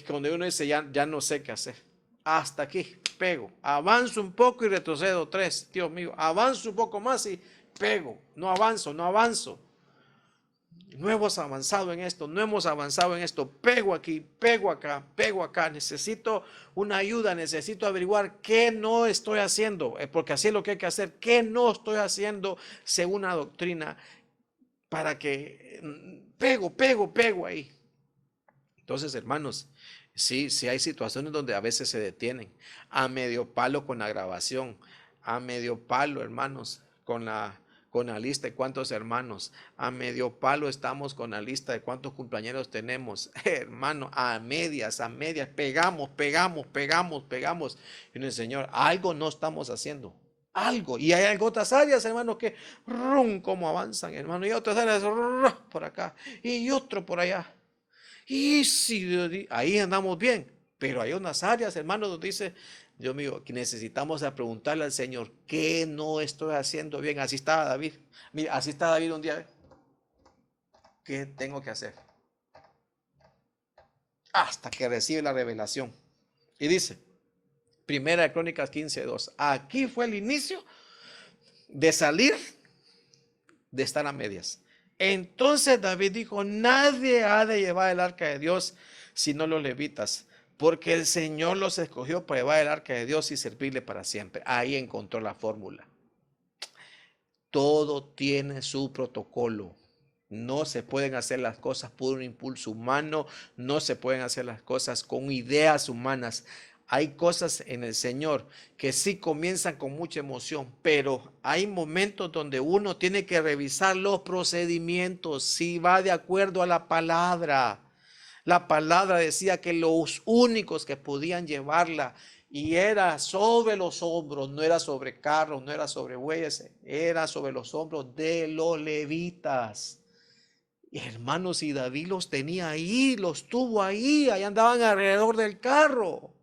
Speaker 2: donde uno dice, ya no sé qué hacer. Hasta aquí, pego, avanzo un poco y retrocedo 3, Dios mío, avanzo un poco más y pego, no avanzo. No hemos avanzado en esto, no hemos avanzado en esto, pego aquí, pego acá, necesito una ayuda, necesito averiguar qué no estoy haciendo, porque así es lo que hay que hacer, qué no estoy haciendo según la doctrina, para que pego ahí. Entonces, hermanos, sí hay situaciones donde a veces se detienen, a medio palo con la grabación, a medio palo, hermanos, con la lista de cuántos hermanos, a medio palo estamos con la lista de cuántos cumpleaños tenemos, hermano, a medias, pegamos, y el Señor, algo no estamos haciendo, algo, y hay otras áreas, hermano, que como avanzan, hermano, y otras áreas por acá, y otro por allá, y si ahí andamos bien, pero hay unas áreas, hermano, donde dice, Dios mío, que necesitamos preguntarle al Señor, ¿qué no estoy haciendo bien? Así estaba David. Mira, así está David un día. ¿Qué tengo que hacer? Hasta que recibe la revelación. Y dice, Primera de Crónicas 15:2. Aquí fue el inicio de salir, de estar a medias. Entonces David dijo, nadie ha de llevar el arca de Dios sino los levitas, porque el Señor los escogió para llevar el arca de Dios y servirle para siempre. Ahí encontró la fórmula. Todo tiene su protocolo. No se pueden hacer las cosas por un impulso humano, no se pueden hacer las cosas con ideas humanas. Hay cosas en el Señor que sí comienzan con mucha emoción, pero hay momentos donde uno tiene que revisar los procedimientos, si va de acuerdo a la palabra. La palabra decía que los únicos que podían llevarla y era sobre los hombros, no era sobre carros, no era sobre bueyes, era sobre los hombros de los levitas. Y hermanos, y David los tenía ahí, los tuvo ahí andaban alrededor del carro.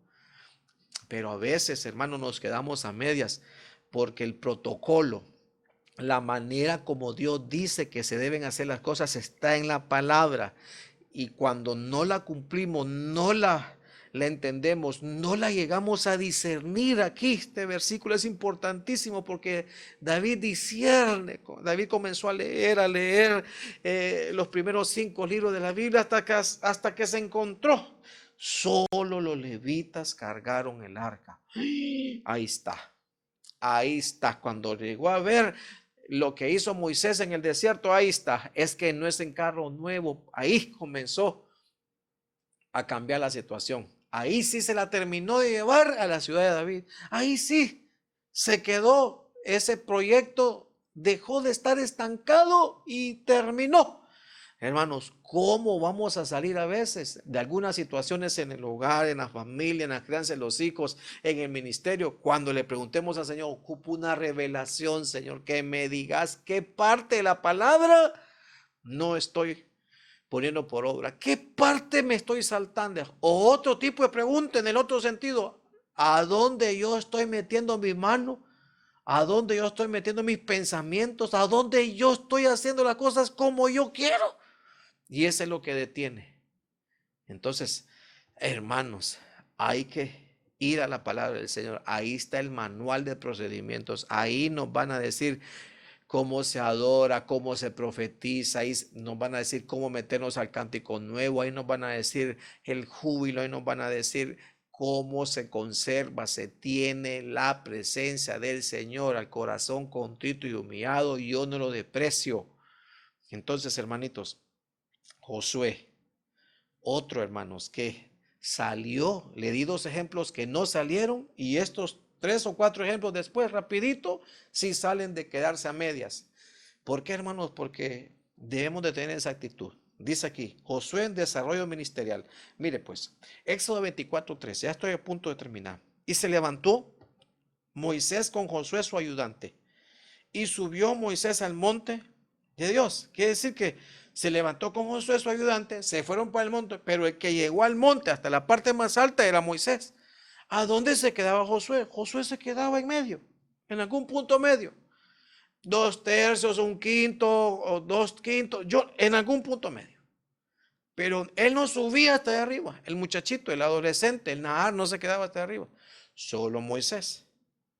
Speaker 2: Pero a veces, hermanos, nos quedamos a medias porque el protocolo, la manera como Dios dice que se deben hacer las cosas está en la palabra. Y cuando no la cumplimos, no la entendemos, no la llegamos a discernir aquí. Este versículo es importantísimo porque David discierne. David comenzó a leer los primeros 5 libros de la Biblia hasta que se encontró Solo los levitas cargaron el arca. Ahí está. Ahí está. Cuando llegó a ver lo que hizo Moisés en el desierto, ahí está. Es que no es en carro nuevo. Ahí comenzó a cambiar la situación. Ahí sí se la terminó de llevar a la ciudad de David. Ahí sí se quedó ese proyecto, dejó de estar estancado y terminó. Hermanos, ¿cómo vamos a salir a veces de algunas situaciones en el hogar, en la familia, en la crianza de los hijos, en el ministerio? Cuando le preguntemos al Señor, ocupo una revelación, Señor, que me digas qué parte de la palabra no estoy poniendo por obra, qué parte me estoy saltando. O otro tipo de pregunta en el otro sentido, ¿a dónde yo estoy metiendo mi mano? ¿A dónde yo estoy metiendo mis pensamientos? ¿A dónde yo estoy haciendo las cosas como yo quiero? Y eso es lo que detiene. Entonces, hermanos, hay que ir a la palabra del Señor. Ahí está el manual de procedimientos. Ahí nos van a decir cómo se adora, cómo se profetiza. Ahí nos van a decir cómo meternos al cántico nuevo. Ahí nos van a decir el júbilo. Ahí nos van a decir cómo se conserva, se tiene la presencia del Señor al corazón contrito y humillado. Yo no lo desprecio. Entonces, hermanitos, Josué, otro, hermanos, que salió, le di dos ejemplos que no salieron y estos 3 o 4 ejemplos después, rapidito, sí salen de quedarse a medias. ¿Por qué, hermanos? Porque debemos de tener esa actitud. Dice aquí, Josué en desarrollo ministerial. Mire pues, Éxodo 24:13, ya estoy a punto de terminar. Y se levantó Moisés con Josué su ayudante y subió Moisés al monte de Dios. Quiere decir que se levantó con Josué su ayudante, se fueron para el monte, pero el que llegó al monte hasta la parte más alta era Moisés. ¿A dónde se quedaba Josué? Josué se quedaba en medio, en algún punto medio. 2/3, un quinto o 2/5, yo en algún punto medio. Pero él no subía hasta allá arriba. El muchachito, el adolescente, el Nahar no se quedaba hasta arriba. Solo Moisés.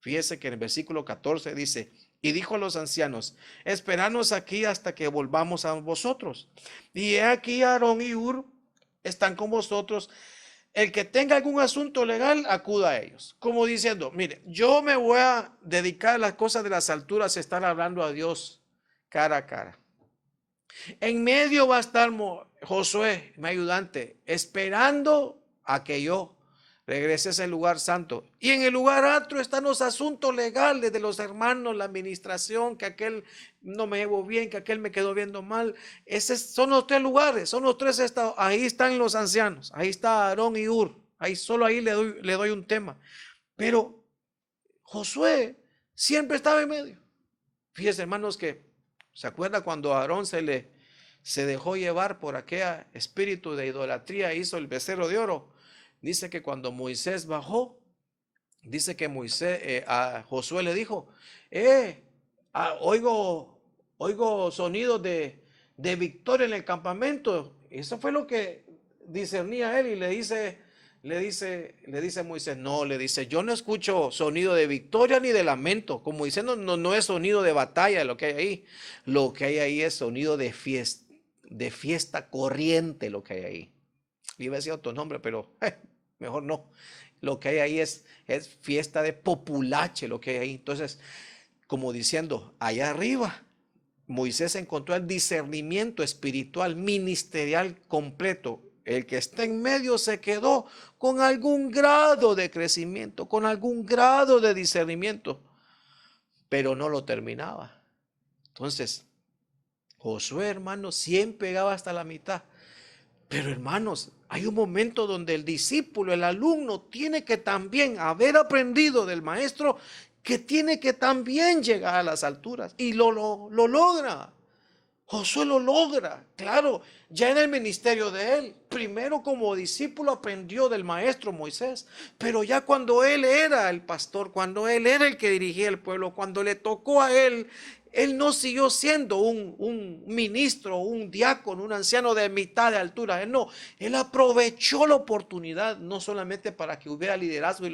Speaker 2: Fíjese que en el versículo 14 dice, y dijo a los ancianos, esperanos aquí hasta que volvamos a vosotros. Y he aquí Aarón y Hur están con vosotros. El que tenga algún asunto legal, acuda a ellos. Como diciendo, mire, yo me voy a dedicar a las cosas de las alturas, estar hablando a Dios cara a cara. En medio va a estar Josué, mi ayudante, esperando a que yo regrese a ese lugar santo. Y en el lugar alto están los asuntos legales de los hermanos, la administración, que aquel no me llevo bien, que aquel me quedó viendo mal. Esos son los 3 lugares, son los 3 estados. Ahí están los ancianos, ahí está Aarón y Hur. Ahí solo ahí le doy un tema. Pero Josué siempre estaba en medio. Fíjense, hermanos, que se acuerda cuando Aarón se dejó llevar por aquel espíritu de idolatría, hizo el becerro de oro. Dice que cuando Moisés bajó, dice que a Josué le dijo, oigo sonidos de victoria en el campamento. Eso fue lo que discernía él y le dice Moisés, no, le dice, yo no escucho sonido de victoria ni de lamento. Como diciendo, no es sonido de batalla lo que hay ahí. Lo que hay ahí es sonido de fiesta corriente lo que hay ahí. Iba a decir otro nombre, pero mejor no. Lo que hay ahí es fiesta de populache lo que hay ahí. Entonces, como diciendo, allá arriba, Moisés encontró el discernimiento espiritual, ministerial completo. El que está en medio se quedó con algún grado de crecimiento, con algún grado de discernimiento, pero no lo terminaba. Entonces, Josué, hermanos, siempre llegaba hasta la mitad. Pero hermanos, hay un momento donde el discípulo, el alumno, tiene que también haber aprendido del maestro que tiene que también llegar a las alturas. Y lo logra. Josué lo logra, claro, ya en el ministerio de él. Primero como discípulo aprendió del maestro Moisés, pero ya cuando él era el pastor, cuando él era el que dirigía el pueblo, cuando le tocó a él, él no siguió siendo un ministro, un diácono, un anciano de mitad de altura. Él aprovechó la oportunidad, no solamente para que hubiera liderazgo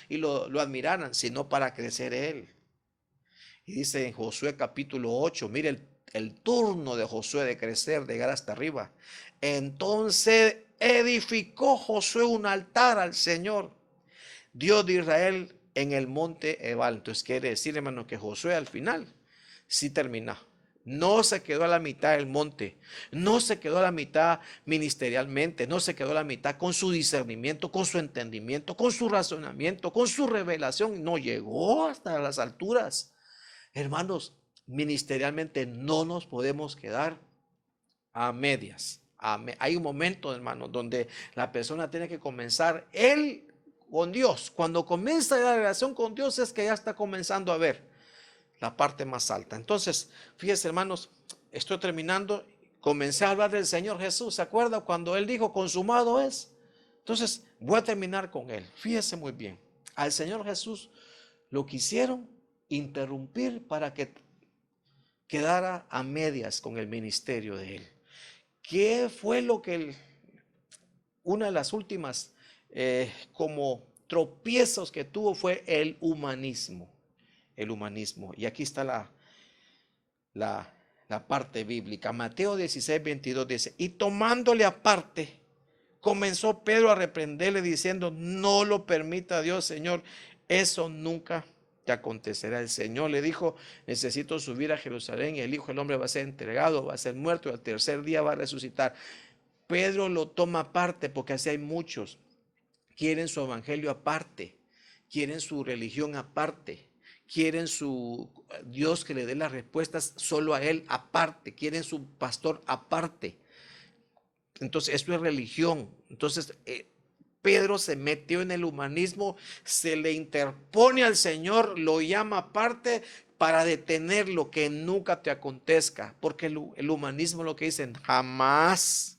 Speaker 2: y lo admiraran, sino para crecer él. Y dice en Josué capítulo 8, mire el turno de Josué de crecer, de llegar hasta arriba. Entonces edificó Josué un altar al Señor, Dios de Israel, en el monte Ebal. Entonces quiere decir, hermano, que Josué al final sí terminó. No se quedó a la mitad del monte, no se quedó a la mitad ministerialmente, no se quedó a la mitad con su discernimiento, con su entendimiento, con su razonamiento, con su revelación. No llegó hasta las alturas. Hermanos, ministerialmente no nos podemos quedar a medias. Hay un momento, hermano, donde la persona tiene que comenzar él con Dios. Cuando comienza la relación con Dios es que ya está comenzando a ver la parte más alta. Entonces, fíjense, hermanos, estoy terminando. Comencé a hablar del Señor Jesús. ¿Se acuerda cuando Él dijo consumado es? Entonces, voy a terminar con Él. Fíjese muy bien. Al Señor Jesús lo quisieron interrumpir para que quedara a medias con el ministerio de Él. ¿Qué fue lo que una de las últimas como tropiezos que tuvo fue el humanismo? El humanismo. Y aquí está la parte bíblica. Mateo 16:22 dice, y tomándole aparte, comenzó Pedro a reprenderle diciendo, no lo permita Dios, Señor, eso nunca te acontecerá. El Señor le dijo, necesito subir a Jerusalén y el Hijo del Hombre va a ser entregado, va a ser muerto y al tercer día va a resucitar. Pedro lo toma aparte porque así hay muchos. Quieren su evangelio aparte, quieren su religión aparte, quieren su Dios que le dé las respuestas solo a él aparte, quieren su pastor aparte. Entonces, esto es religión. Entonces, Pedro se metió en el humanismo, se le interpone al Señor, lo llama aparte para detener lo que nunca te acontezca, porque el humanismo lo que dicen, jamás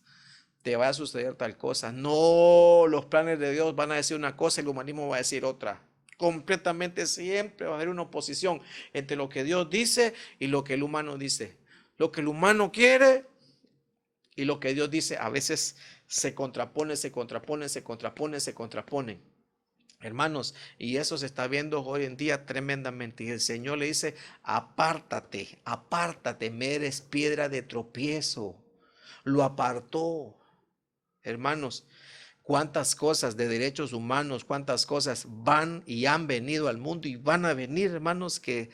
Speaker 2: te va a suceder tal cosa. No, los planes de Dios van a decir una cosa y el humanismo va a decir otra. Completamente siempre va a haber una oposición entre lo que Dios dice y lo que el humano dice. Lo que el humano quiere y lo que Dios dice a veces se contrapone, se contrapone, se contrapone, se contraponen. Hermanos, y eso se está viendo hoy en día tremendamente. Y el Señor le dice, apártate, apártate, me eres piedra de tropiezo. Lo apartó. Hermanos, cuántas cosas de derechos humanos, cuántas cosas van y han venido al mundo y van a venir, hermanos, que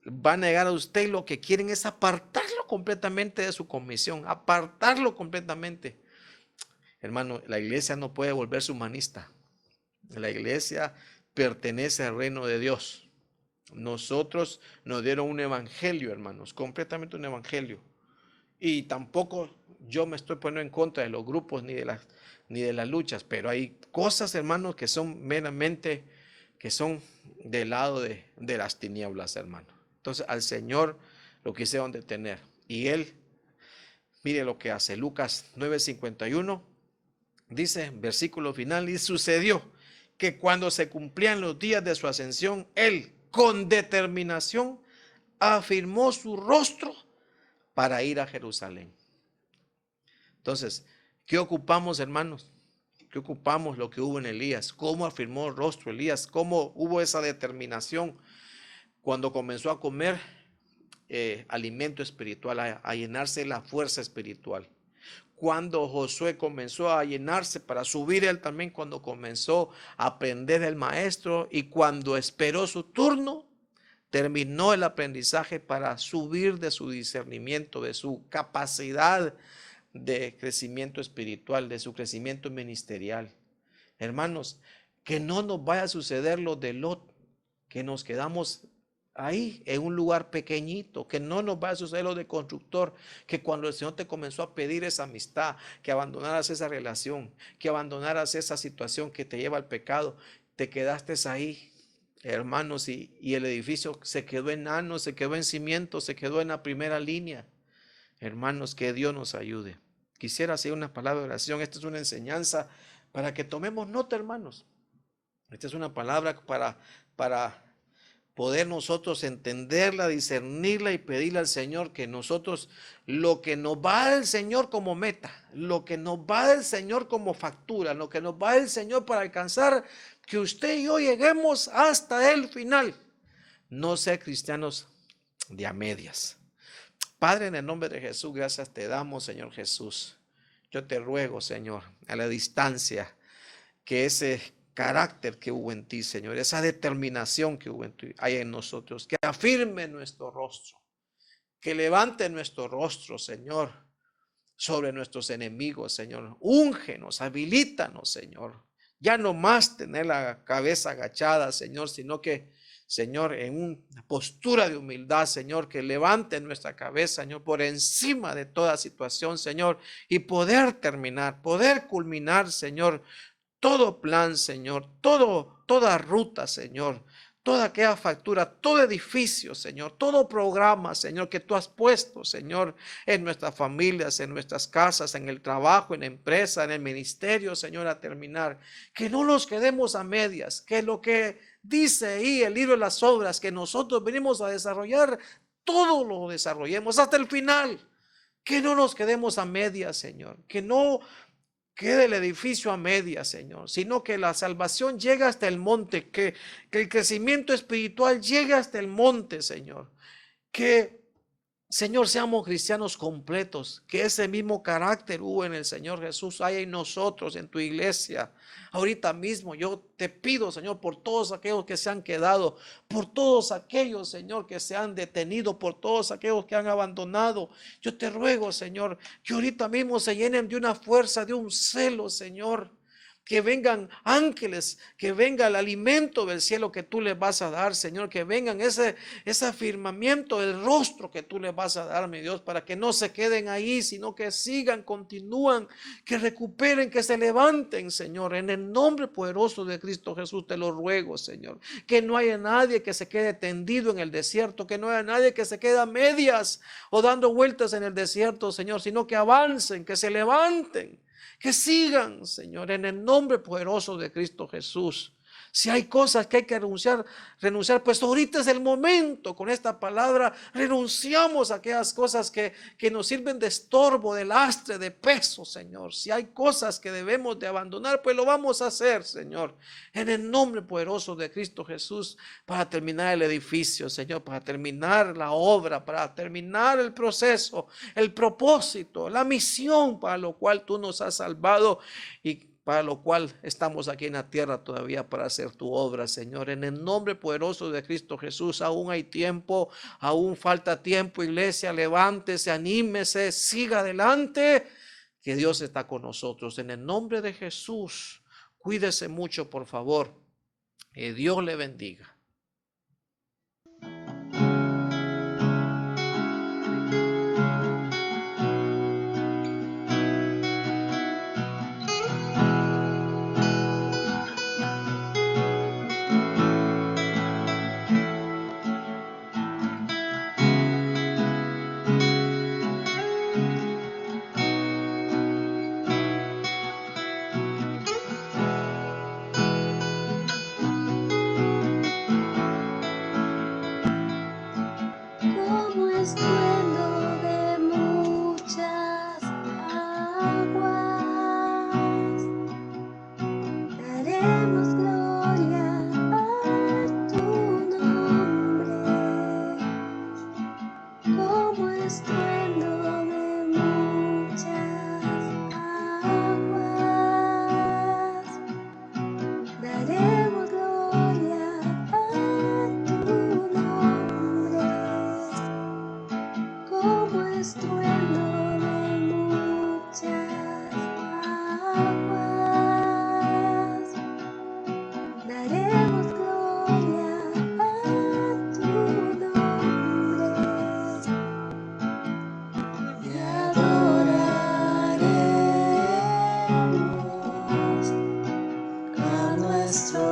Speaker 2: van a llegar a usted y lo que quieren es apartarlo completamente de su comisión, apartarlo completamente. Hermano, la iglesia no puede volverse humanista. La iglesia pertenece al reino de Dios. Nosotros nos dieron un evangelio, hermanos, completamente un evangelio. Y tampoco yo me estoy poniendo en contra de los grupos ni de las luchas, pero hay cosas, hermanos, que son meramente, que son del lado de las tinieblas, hermano. Entonces al Señor lo quisieron detener. Y Él, mire lo que hace. Lucas 9:51 dice, versículo final, y sucedió que cuando se cumplían los días de su ascensión, Él con determinación afirmó su rostro para ir a Jerusalén. Entonces, ¿qué ocupamos, hermanos? ¿Qué ocupamos lo que hubo en Elías? ¿Cómo afirmó el rostro Elías? ¿Cómo hubo esa determinación cuando comenzó a comer alimento espiritual, a llenarse la fuerza espiritual? Cuando Josué comenzó a llenarse para subir él también, cuando comenzó a aprender del maestro y cuando esperó su turno, terminó el aprendizaje para subir de su discernimiento, de su capacidad de crecimiento espiritual, de su crecimiento ministerial. Hermanos, que no nos vaya a suceder lo de Lot, que nos quedamos ahí en un lugar pequeñito, que no nos vaya a suceder lo de constructor, que cuando el Señor te comenzó a pedir esa amistad, que abandonaras esa relación, que abandonaras esa situación que te lleva al pecado, te quedaste ahí, hermanos, y el edificio se quedó enano, se quedó en cimiento, se quedó en la primera línea. Hermanos, que Dios nos ayude. Quisiera hacer una palabra de oración. Esta es una enseñanza para que tomemos nota, hermanos. Esta es una palabra para poder nosotros entenderla, discernirla y pedirle al Señor que nosotros, lo que nos va del Señor como meta, lo que nos va del Señor como factura, lo que nos va del Señor para alcanzar, que usted y yo lleguemos hasta el final. No ser cristianos de a medias. Padre, en el nombre de Jesús, gracias te damos, Señor Jesús. Yo te ruego, Señor, a la distancia, que ese carácter que hubo en ti, Señor, esa determinación que hubo en ti, hay en nosotros, que afirme nuestro rostro, que levante nuestro rostro, Señor, sobre nuestros enemigos, Señor. Úngenos, habilítanos, Señor. Ya no más tener la cabeza agachada, Señor, sino que, Señor, en una postura de humildad, Señor, que levante nuestra cabeza, Señor, por encima de toda situación, Señor, y poder terminar, poder culminar, Señor, todo plan, Señor, toda ruta, Señor, toda aquella factura, todo edificio, Señor, todo programa, Señor, que tú has puesto, Señor, en nuestras familias, en nuestras casas, en el trabajo, en la empresa, en el ministerio, Señor, a terminar. Que no nos quedemos a medias, que lo que dice ahí el libro de las obras, que nosotros venimos a desarrollar, todo lo desarrollemos hasta el final. Que no nos quedemos a medias, Señor, que no quede el edificio a medias, Señor, sino que la salvación llega hasta el monte, que el crecimiento espiritual llegue hasta el monte, Señor. Que, Señor, seamos cristianos completos, que ese mismo carácter hubo en el Señor Jesús, hay en nosotros, en tu iglesia. Ahorita mismo yo te pido, Señor, por todos aquellos que se han quedado, por todos aquellos, Señor, que se han detenido, por todos aquellos que han abandonado. Yo te ruego, Señor, que ahorita mismo se llenen de una fuerza, de un celo, Señor. Que vengan ángeles, que venga el alimento del cielo que tú les vas a dar, Señor, que vengan ese afirmamiento del rostro que tú les vas a dar, mi Dios, para que no se queden ahí, sino que sigan, continúan, que recuperen, que se levanten, Señor, en el nombre poderoso de Cristo Jesús te lo ruego, Señor, que no haya nadie que se quede tendido en el desierto, que no haya nadie que se quede a medias o dando vueltas en el desierto, Señor, sino que avancen, que se levanten, que sigan, Señor, en el nombre poderoso de Cristo Jesús. Si hay cosas que hay que renunciar, pues ahorita es el momento. Con esta palabra renunciamos a aquellas cosas que nos sirven de estorbo, de lastre, de peso, Señor. Si hay cosas que debemos de abandonar, pues lo vamos a hacer, Señor. En el nombre poderoso de Cristo Jesús, para terminar el edificio, Señor, para terminar la obra, para terminar el proceso, el propósito, la misión para lo cual tú nos has salvado y para lo cual estamos aquí en la tierra todavía para hacer tu obra, Señor. En el nombre poderoso de Cristo Jesús, aún hay tiempo, aún falta tiempo, iglesia, levántese, anímese, siga adelante, que Dios está con nosotros. En el nombre de Jesús, cuídese mucho, por favor. Que Dios le bendiga.
Speaker 1: Como estruendo de muchas aguas, daremos gloria a tu nombre. Como estruendo de muchas aguas, daremos gloria a tu nombre. Como estruendo de muchas aguas, daremos gloria a tu nombre y adoraremos a nuestro